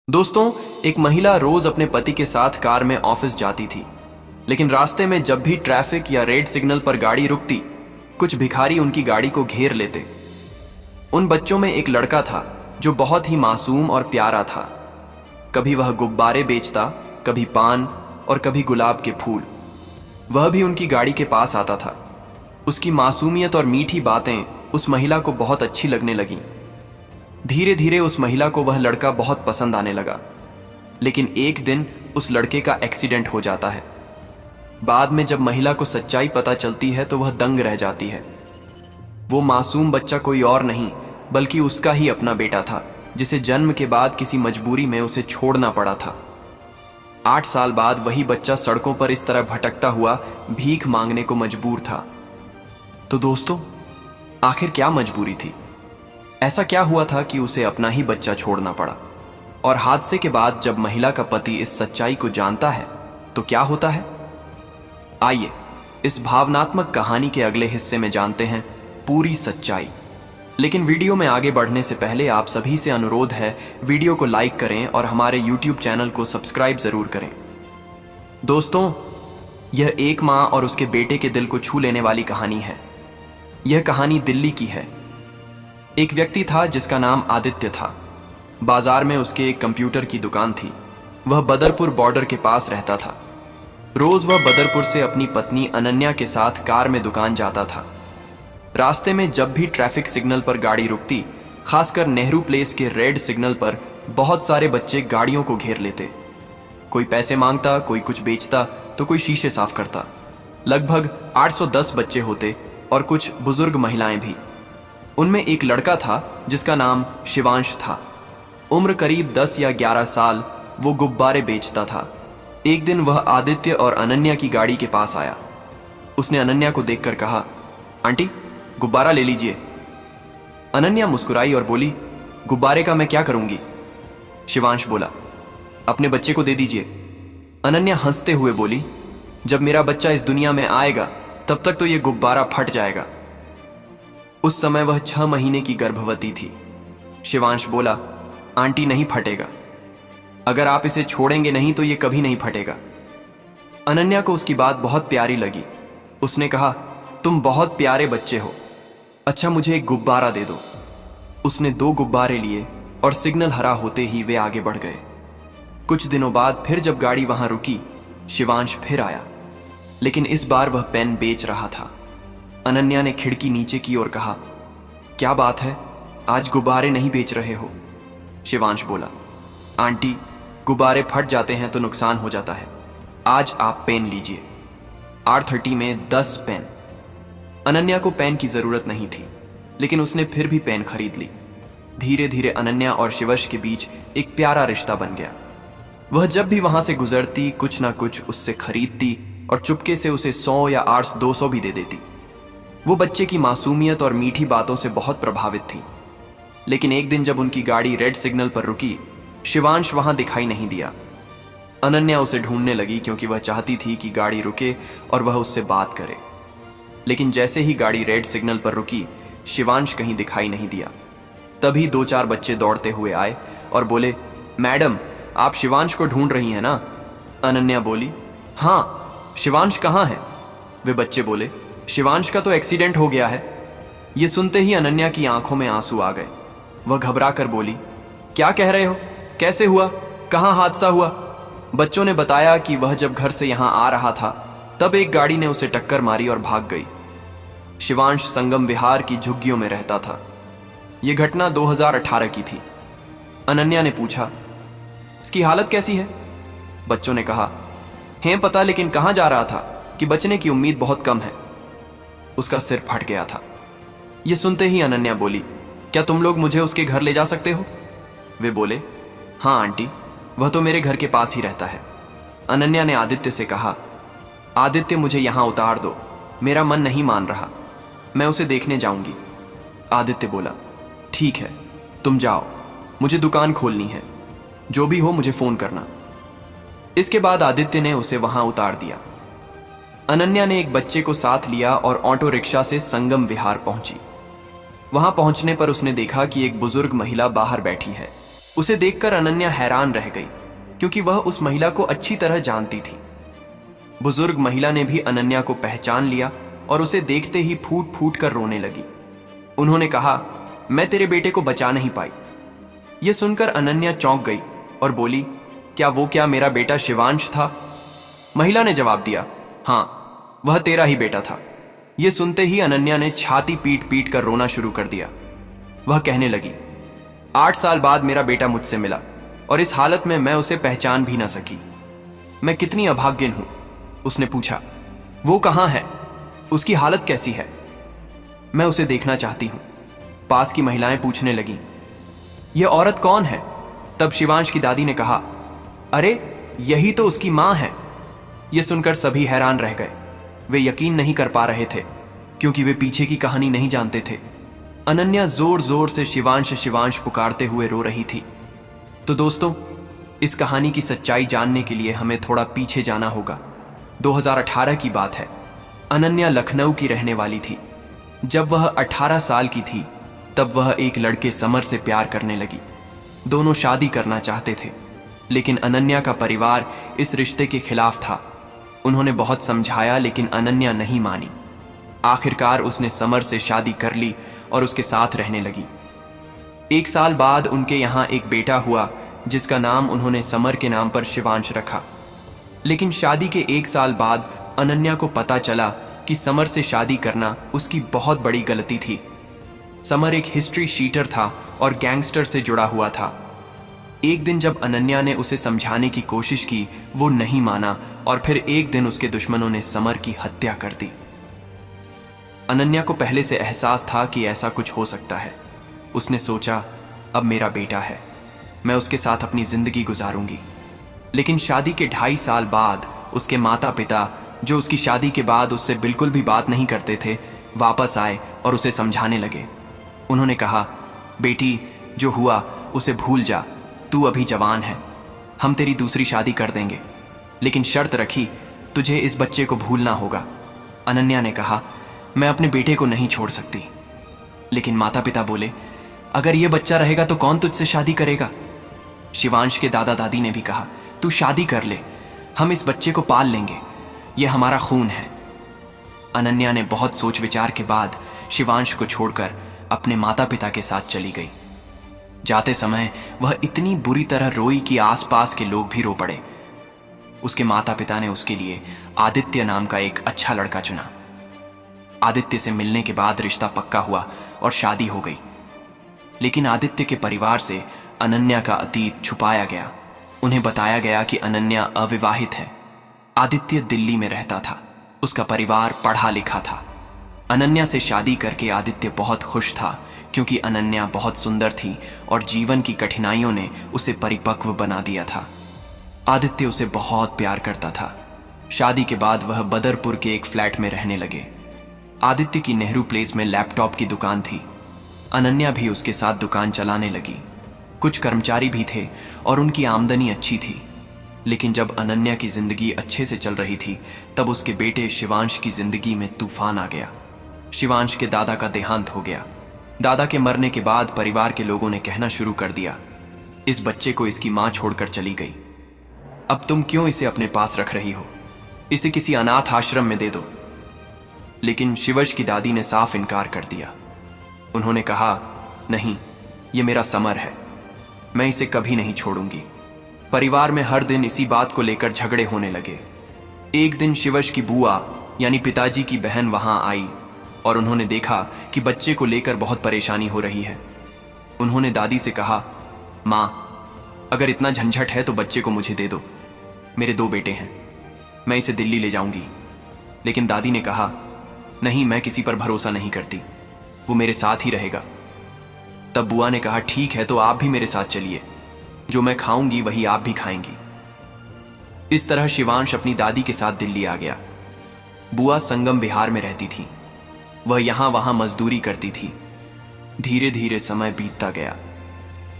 दोस्तों, एक महिला रोज अपने पति के साथ कार में ऑफिस जाती थी, लेकिन रास्ते में जब भी ट्रैफिक या रेड सिग्नल पर गाड़ी रुकती, कुछ भिखारी उनकी गाड़ी को घेर लेते। उन बच्चों में एक लड़का था जो बहुत ही मासूम और प्यारा था। कभी वह गुब्बारे बेचता, कभी पान और कभी गुलाब के फूल। वह भी उनकी गाड़ी के पास आता था। उसकी मासूमियत और मीठी बातें उस महिला को बहुत अच्छी लगने लगीं। धीरे धीरे उस महिला को वह लड़का बहुत पसंद आने लगा। लेकिन एक दिन उस लड़के का एक्सीडेंट हो जाता है। बाद में जब महिला को सच्चाई पता चलती है तो वह दंग रह जाती है। वो मासूम बच्चा कोई और नहीं बल्कि उसका ही अपना बेटा था, जिसे जन्म के बाद किसी मजबूरी में उसे छोड़ना पड़ा था। 8 साल बाद वही बच्चा सड़कों पर इस तरह भटकता हुआ भीख मांगने को मजबूर था। तो दोस्तों, आखिर क्या मजबूरी थी? ऐसा क्या हुआ था कि उसे अपना ही बच्चा छोड़ना पड़ा? और हादसे के बाद जब महिला का पति इस सच्चाई को जानता है तो क्या होता है? आइए इस भावनात्मक कहानी के अगले हिस्से में जानते हैं पूरी सच्चाई। लेकिन वीडियो में आगे बढ़ने से पहले आप सभी से अनुरोध है, वीडियो को लाइक करें और हमारे YouTube चैनल को सब्सक्राइब जरूर करें। दोस्तों, यह एक माँ और उसके बेटे के दिल को छू लेने वाली कहानी है। यह कहानी दिल्ली की है। एक व्यक्ति था जिसका नाम आदित्य था। बाजार में उसके एक कंप्यूटर की दुकान थी। वह बदरपुर बॉर्डर के पास रहता था। रोज वह बदरपुर से अपनी पत्नी अनन्या के साथ कार में दुकान जाता था। रास्ते में जब भी ट्रैफिक सिग्नल पर गाड़ी रुकती, खासकर नेहरू प्लेस के रेड सिग्नल पर, बहुत सारे बच्चे गाड़ियों को घेर लेते। कोई पैसे मांगता, कोई कुछ बेचता तो कोई शीशे साफ करता। लगभग 810 बच्चे होते और कुछ बुजुर्ग महिलाएं भी। उनमें एक लड़का था जिसका नाम शिवांश था। उम्र करीब 10 या 11 साल। वो गुब्बारे बेचता था। एक दिन वह आदित्य और अनन्या की गाड़ी के पास आया। उसने अनन्या को देखकर कहा, आंटी, गुब्बारा ले लीजिए। अनन्या मुस्कुराई और बोली, गुब्बारे का मैं क्या करूंगी? शिवांश बोला, अपने बच्चे को दे दीजिए। अनन्या हंसते हुए बोली, जब मेरा बच्चा इस दुनिया में आएगा तब तक तो ये गुब्बारा फट जाएगा। उस समय वह 6 महीने की गर्भवती थी। शिवांश बोला, आंटी, नहीं फटेगा। अगर आप इसे छोड़ेंगे नहीं तो ये कभी नहीं फटेगा। अनन्या को उसकी बात बहुत प्यारी लगी। उसने कहा, तुम बहुत प्यारे बच्चे हो। अच्छा, मुझे एक गुब्बारा दे दो। उसने 2 गुब्बारे लिए और सिग्नल हरा होते ही वे आगे बढ़ गए। कुछ दिनों बाद फिर जब गाड़ी वहां रुकी, शिवांश फिर आया, लेकिन इस बार वह पेन बेच रहा था। अनन्या ने खिड़की नीचे की और कहा, क्या बात है, आज गुब्बारे नहीं बेच रहे हो? शिवांश बोला, आंटी, गुब्बारे फट जाते हैं तो नुकसान हो जाता है। आज आप पेन लीजिए। R30 में 10 पेन। अनन्या को पेन की जरूरत नहीं थी, लेकिन उसने फिर भी पेन खरीद ली। धीरे धीरे अनन्या और शिवश के बीच एक प्यारा रिश्ता बन गया। वह जब भी वहां से गुजरती कुछ ना कुछ उससे खरीदती और चुपके से उसे 100 या 800-200 भी दे देती। वो बच्चे की मासूमियत और मीठी बातों से बहुत प्रभावित थी। लेकिन एक दिन जब उनकी गाड़ी रेड सिग्नल पर रुकी, शिवांश वहां दिखाई नहीं दिया। अनन्या उसे ढूंढने लगी क्योंकि वह चाहती थी कि गाड़ी रुके और वह उससे बात करे। लेकिन जैसे ही गाड़ी रेड सिग्नल पर रुकी, शिवांश कहीं दिखाई नहीं दिया। तभी 2-4 बच्चे दौड़ते हुए आए और बोले, मैडम, आप शिवांश को ढूंढ रही हैं ना? अनन्या बोली, हाँ, शिवांश कहाँ है? वे बच्चे बोले, शिवांश का तो एक्सीडेंट हो गया है। ये सुनते ही अनन्या की आंखों में आंसू आ गए। वह घबरा कर बोली, क्या कह रहे हो? कैसे हुआ? कहाँ हादसा हुआ? बच्चों ने बताया कि वह जब घर से यहां आ रहा था तब एक गाड़ी ने उसे टक्कर मारी और भाग गई। शिवांश संगम विहार की झुग्गियों में रहता था। यह घटना 2018 की थी। अनन्या ने पूछा, इसकी हालत कैसी है? बच्चों ने कहा, है पता, लेकिन कहां जा रहा था कि बचने की उम्मीद बहुत कम है। उसका सिर फट गया था। यह सुनते ही अनन्या बोली, क्या तुम लोग मुझे उसके घर ले जा सकते हो? वे बोले, हाँ आंटी, वह तो मेरे घर के पास ही रहता है। अनन्या ने आदित्य से कहा, आदित्य, मुझे यहां उतार दो, मेरा मन नहीं मान रहा, मैं उसे देखने जाऊंगी। आदित्य बोला, ठीक है, तुम जाओ, मुझे दुकान खोलनी है, जो भी हो मुझे फोन करना। इसके बाद आदित्य ने उसे वहां उतार दिया। अनन्या ने एक बच्चे को साथ लिया और ऑटो रिक्शा से संगम विहार पहुंची। वहां पहुंचने पर उसने देखा कि एक बुजुर्ग महिला बाहर बैठी है। उसे देखकर अनन्या हैरान रह गई, क्योंकि वह उस महिला को अच्छी तरह जानती थी। बुजुर्ग महिला ने भी अनन्या को पहचान लिया और उसे देखते ही फूट फूट कर रोने लगी। उन्होंने कहा, मैं तेरे बेटे को बचा नहीं पाई। यह सुनकर अनन्या चौंक गई और बोली, क्या मेरा बेटा शिवांश था? महिला ने जवाब दिया, हाँ, वह तेरा ही बेटा था। यह सुनते ही अनन्या ने छाती पीट पीट कर रोना शुरू कर दिया। वह कहने लगी, 8 साल बाद मेरा बेटा मुझसे मिला और इस हालत में मैं उसे पहचान भी ना सकी। मैं कितनी अभाग्यन हूं। उसने पूछा, वो कहां है? उसकी हालत कैसी है? मैं उसे देखना चाहती हूं। पास की महिलाएं पूछने लगी, यह औरत कौन है? तब शिवांश की दादी ने कहा, अरे यही तो उसकी मां है। यह सुनकर सभी हैरान रह गए। वे यकीन नहीं कर पा रहे थे, क्योंकि वे पीछे की कहानी नहीं जानते थे। अनन्या जोर जोर से शिवांश शिवांश पुकारते हुए रो रही थी। तो दोस्तों, इस कहानी की सच्चाई जानने के लिए हमें थोड़ा पीछे जाना होगा। 2018 की बात है। अनन्या लखनऊ की रहने वाली थी। जब वह 18 साल की थी, तब वह एक लड़के समर से प्यार करने लगी। दोनों शादी करना चाहते थे, लेकिन अनन्या का परिवार इस रिश्ते के खिलाफ था। उन्होंने बहुत समझाया, लेकिन अनन्या नहीं मानी। आखिरकार उसने समर से शादी कर ली और उसके साथ रहने लगी। 1 साल बाद उनके यहाँ एक बेटा हुआ, जिसका नाम उन्होंने समर के नाम पर शिवांश रखा। लेकिन शादी के 1 साल बाद अनन्या को पता चला कि समर से शादी करना उसकी बहुत बड़ी गलती थी। समर एक हिस्ट्री शीटर था और गैंगस्टर से जुड़ा हुआ था। एक दिन जब अनन्या ने उसे समझाने की कोशिश की, वो नहीं माना और फिर एक दिन उसके दुश्मनों ने समर की हत्या कर दी। अनन्या को पहले से एहसास था कि ऐसा कुछ हो सकता है। उसने सोचा, अब मेरा बेटा है, मैं उसके साथ अपनी जिंदगी गुजारूंगी। लेकिन शादी के 2.5 साल बाद उसके माता पिता, जो उसकी शादी के बाद उससे बिल्कुल भी बात नहीं करते थे, वापस आए और उसे समझाने लगे। उन्होंने कहा, बेटी, जो हुआ उसे भूल जा, तू अभी जवान है, हम तेरी दूसरी शादी कर देंगे, लेकिन शर्त रखी, तुझे इस बच्चे को भूलना होगा। अनन्या ने कहा, मैं अपने बेटे को नहीं छोड़ सकती। लेकिन माता पिता बोले, अगर ये बच्चा रहेगा तो कौन तुझसे शादी करेगा? शिवांश के दादा दादी ने भी कहा, तू शादी कर ले, हम इस बच्चे को पाल लेंगे, ये हमारा खून है। अनन्या ने बहुत सोच विचार के बाद शिवांश को छोड़कर अपने माता पिता के साथ चली गई। जाते समय वह इतनी बुरी तरह रोई कि आसपास के लोग भी रो पड़े। उसके माता पिता ने उसके लिए आदित्य नाम का एक अच्छा लड़का चुना। आदित्य से मिलने के बाद रिश्ता पक्का हुआ और शादी हो गई। लेकिन आदित्य के परिवार से अनन्या का अतीत छुपाया गया। उन्हें बताया गया कि अनन्या अविवाहित है। आदित्य दिल्ली में रहता था। उसका परिवार पढ़ा लिखा था। अनन्या से शादी करके आदित्य बहुत खुश था, क्योंकि अनन्या बहुत सुंदर थी और जीवन की कठिनाइयों ने उसे परिपक्व बना दिया था। आदित्य उसे बहुत प्यार करता था। शादी के बाद वह बदरपुर के एक फ्लैट में रहने लगे। आदित्य की नेहरू प्लेस में लैपटॉप की दुकान थी। अनन्या भी उसके साथ दुकान चलाने लगी। कुछ कर्मचारी भी थे और उनकी आमदनी अच्छी थी। लेकिन जब अनन्या की जिंदगी अच्छे से चल रही थी, तब उसके बेटे शिवांश की जिंदगी में तूफान आ गया। शिवांश के दादा का देहांत हो गया। दादा के मरने के बाद परिवार के लोगों ने कहना शुरू कर दिया, इस बच्चे को इसकी मां छोड़कर चली गई, अब तुम क्यों इसे अपने पास रख रही हो? इसे किसी अनाथ आश्रम में दे दो। लेकिन शिवश की दादी ने साफ इनकार कर दिया। उन्होंने कहा, नहीं, ये मेरा समर है, मैं इसे कभी नहीं छोड़ूंगी। परिवार में हर दिन इसी बात को लेकर झगड़े होने लगे। एक दिन शिवश की बुआ यानी पिताजी की बहन वहां आई और उन्होंने देखा कि बच्चे को लेकर बहुत परेशानी हो रही है। उन्होंने दादी से कहा, मां, अगर इतना झंझट है तो बच्चे को मुझे दे दो, मेरे 2 बेटे हैं, मैं इसे दिल्ली ले जाऊंगी। लेकिन दादी ने कहा, नहीं, मैं किसी पर भरोसा नहीं करती, वो मेरे साथ ही रहेगा। तब बुआ ने कहा, ठीक है, तो आप भी मेरे साथ चलिए, जो मैं खाऊंगी वही आप भी खाएंगी। इस तरह शिवांश अपनी दादी के साथ दिल्ली आ गया। बुआ संगम विहार में रहती थी। वह यहां वहां मजदूरी करती थी। धीरे धीरे समय बीतता गया।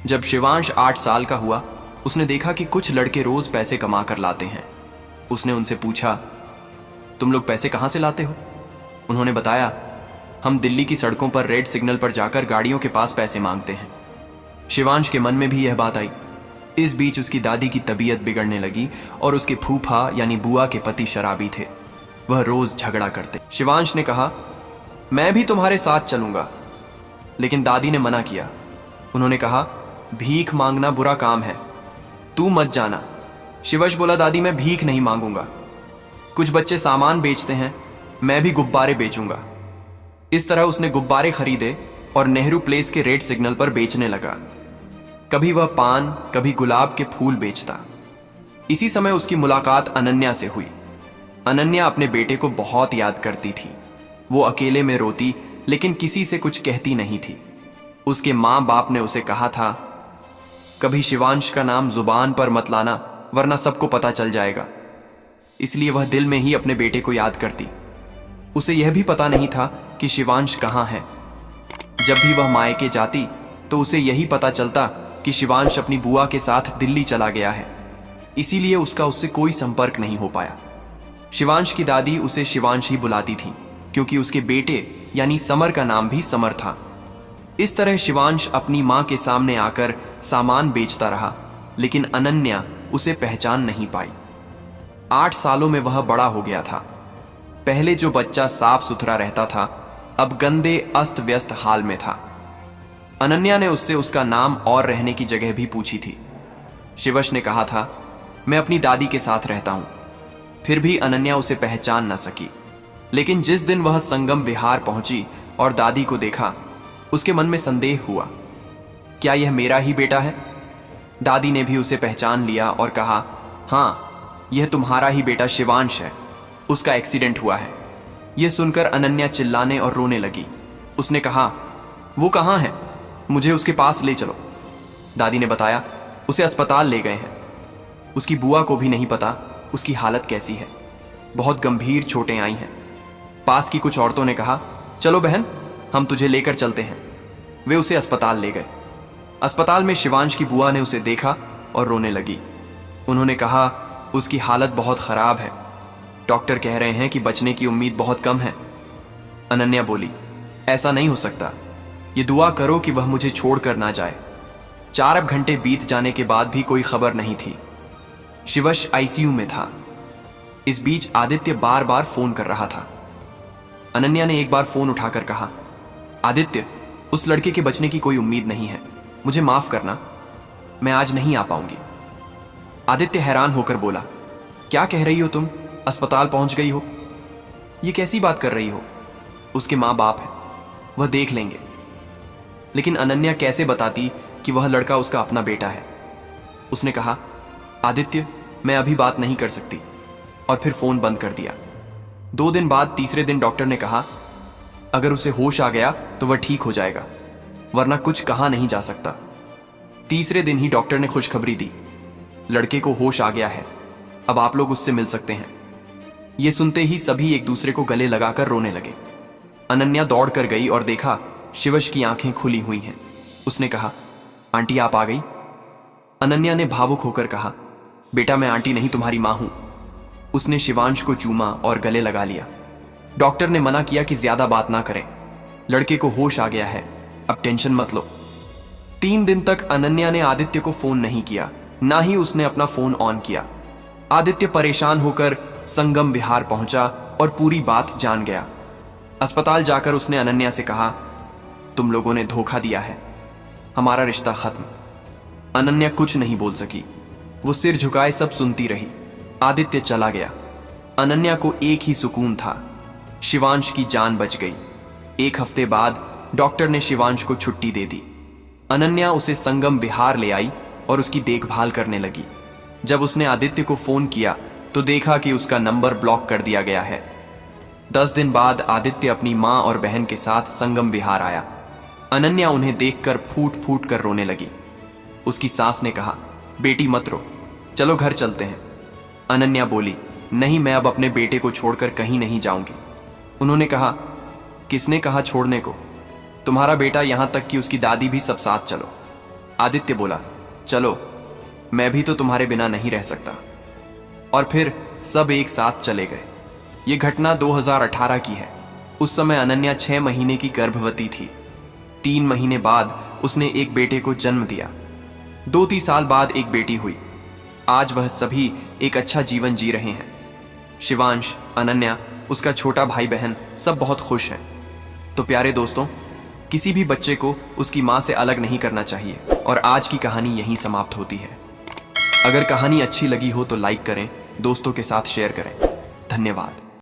जब शिवांश 8 साल का हुआ, उसने देखा कि कुछ लड़के रोज पैसे कमा कर लाते हैं। उसने उनसे पूछा, तुम लोग पैसे कहां से लाते हो? उन्होंने बताया, हम दिल्ली की सड़कों पर रेड सिग्नल पर जाकर गाड़ियों के पास पैसे मांगते हैं। शिवांश के मन में भी यह बात आई। इस बीच उसकी दादी की तबीयत बिगड़ने लगी और उसके फूफा यानी बुआ के पति शराबी थे। वह रोज झगड़ा करते। शिवांश ने कहा, मैं भी तुम्हारे साथ चलूंगा, लेकिन दादी ने मना किया। उन्होंने कहा, भीख मांगना बुरा काम है, तू मत जाना। शिवश बोला, दादी मैं भीख नहीं मांगूंगा, कुछ बच्चे सामान बेचते हैं, मैं भी गुब्बारे बेचूंगा। इस तरह उसने गुब्बारे खरीदे और नेहरू प्लेस के रेड सिग्नल पर बेचने लगा। कभी वह पान, कभी गुलाब के फूल बेचता। इसी समय उसकी मुलाकात अनन्या से हुई। अनन्या अपने बेटे को बहुत याद करती थी। वो अकेले में रोती, लेकिन किसी से कुछ कहती नहीं थी। उसके माँ बाप ने उसे कहा था, कभी शिवांश का नाम जुबान पर मत लाना, वरना सबको पता चल जाएगा। इसलिए वह दिल में ही अपने बेटे को याद करती। उसे यह भी पता नहीं था कि शिवांश कहाँ है। जब भी वह मायके जाती तो उसे यही पता चलता कि शिवांश अपनी बुआ के साथ दिल्ली चला गया है। इसीलिए उसका उससे कोई संपर्क नहीं हो पाया। शिवांश की दादी उसे शिवांश ही बुलाती थी, क्योंकि उसके बेटे यानी समर का नाम भी समर था। इस तरह शिवांश अपनी मां के सामने आकर सामान बेचता रहा, लेकिन अनन्या उसे पहचान नहीं पाई। 8 सालों में वह बड़ा हो गया था। पहले जो बच्चा साफ सुथरा रहता था, अब गंदे अस्त व्यस्त हाल में था। अनन्या ने उससे उसका नाम और रहने की जगह भी पूछी थी। शिवश ने कहा था, मैं अपनी दादी के साथ रहता हूं। फिर भी अनन्या उसे पहचान न सकी। लेकिन जिस दिन वह संगम विहार पहुंची और दादी को देखा, उसके मन में संदेह हुआ, क्या यह मेरा ही बेटा है? दादी ने भी उसे पहचान लिया और कहा, हाँ, यह तुम्हारा ही बेटा शिवांश है, उसका एक्सीडेंट हुआ है। यह सुनकर अनन्या चिल्लाने और रोने लगी। उसने कहा, वो कहाँ है? मुझे उसके पास ले चलो। दादी ने बताया, उसे अस्पताल ले गए हैं। उसकी बुआ को भी नहीं पता उसकी हालत कैसी है। बहुत गंभीर चोटें आई हैं। पास की कुछ औरतों ने कहा, चलो बहन, हम तुझे लेकर चलते हैं। वे उसे अस्पताल ले गए। अस्पताल में शिवांश की बुआ ने उसे देखा और रोने लगी। उन्होंने कहा, उसकी हालत बहुत खराब है, डॉक्टर कह रहे हैं कि बचने की उम्मीद बहुत कम है। अनन्या बोली, ऐसा नहीं हो सकता, ये दुआ करो कि वह मुझे छोड़कर ना जाए। 4 घंटे बीत जाने के बाद भी कोई खबर नहीं थी। शिवश आईसीयू में था। इस बीच आदित्य बार बार फोन कर रहा था। अनन्या ने एक बार फोन उठाकर कहा, आदित्य, उस लड़के के बचने की कोई उम्मीद नहीं है, मुझे माफ करना, मैं आज नहीं आ पाऊंगी। आदित्य हैरान होकर बोला, क्या कह रही हो तुम? अस्पताल पहुंच गई हो? ये कैसी बात कर रही हो? उसके माँ बाप हैं, वह देख लेंगे। लेकिन अनन्या कैसे बताती कि वह लड़का उसका अपना बेटा है? उसने कहा, आदित्य, मैं अभी बात नहीं कर सकती, और फिर फोन बंद कर दिया। 2 दिन बाद तीसरे दिन डॉक्टर ने कहा, अगर उसे होश आ गया तो वह ठीक हो जाएगा, वरना कुछ कहा नहीं जा सकता। तीसरे दिन ही डॉक्टर ने खुशखबरी दी, लड़के को होश आ गया है, अब आप लोग उससे मिल सकते हैं। यह सुनते ही सभी एक दूसरे को गले लगाकर रोने लगे। अनन्या दौड़ कर गई और देखा शिवश की आंखें खुली हुई हैं। उसने कहा, आंटी आप आ गई? अनन्या ने भावुक होकर कहा, बेटा मैं आंटी नहीं तुम्हारी मां हूं। उसने शिवांश को चूमा और गले लगा लिया। डॉक्टर ने मना किया कि ज्यादा बात ना करें, लड़के को होश आ गया है, अब टेंशन मत लो। 3 दिन तक अनन्या ने आदित्य को फोन नहीं किया, ना ही उसने अपना फोन ऑन किया। आदित्य परेशान होकर संगम विहार पहुंचा और पूरी बात जान गया। अस्पताल जाकर उसने अनन्या से कहा, तुम लोगों ने धोखा दिया है, हमारा रिश्ता खत्म। अनन्या कुछ नहीं बोल सकी, वो सिर झुकाए सब सुनती रही। आदित्य चला गया। अनन्या को एक ही सुकून था, शिवांश की जान बच गई। 1 हफ्ते बाद डॉक्टर ने शिवांश को छुट्टी दे दी। अनन्या उसे संगम विहार ले आई और उसकी देखभाल करने लगी। जब उसने आदित्य को फोन किया तो देखा कि उसका नंबर ब्लॉक कर दिया गया है। 10 दिन बाद आदित्य अपनी मां और बहन के साथ संगम विहार आया। अनन्या उन्हें देखकर फूट फूट कर रोने लगी। उसकी सास ने कहा, बेटी मत रो, चलो घर चलते हैं। अनन्या बोली, नहीं, मैं अब अपने बेटे को छोड़कर कहीं नहीं जाऊंगी। उन्होंने कहा, किसने कहा छोड़ने को? तुम्हारा बेटा, यहां तक कि उसकी दादी भी सब साथ चलो। आदित्य बोला, चलो, मैं भी तो तुम्हारे बिना नहीं रह सकता। और फिर सब एक साथ चले गए। ये घटना 2018 की है। उस समय अनन्या 6 महीने की गर्भवती थी। 3 महीने बाद उसने एक बेटे को जन्म दिया। 2-3 साल बाद एक बेटी हुई। आज वह सभी एक अच्छा जीवन जी रहे हैं। शिवांश, अनन्या, उसका छोटा भाई बहन सब बहुत खुश हैं। तो प्यारे दोस्तों, किसी भी बच्चे को उसकी माँ से अलग नहीं करना चाहिए। और आज की कहानी यहीं समाप्त होती है। अगर कहानी अच्छी लगी हो तो लाइक करें, दोस्तों के साथ शेयर करें। धन्यवाद।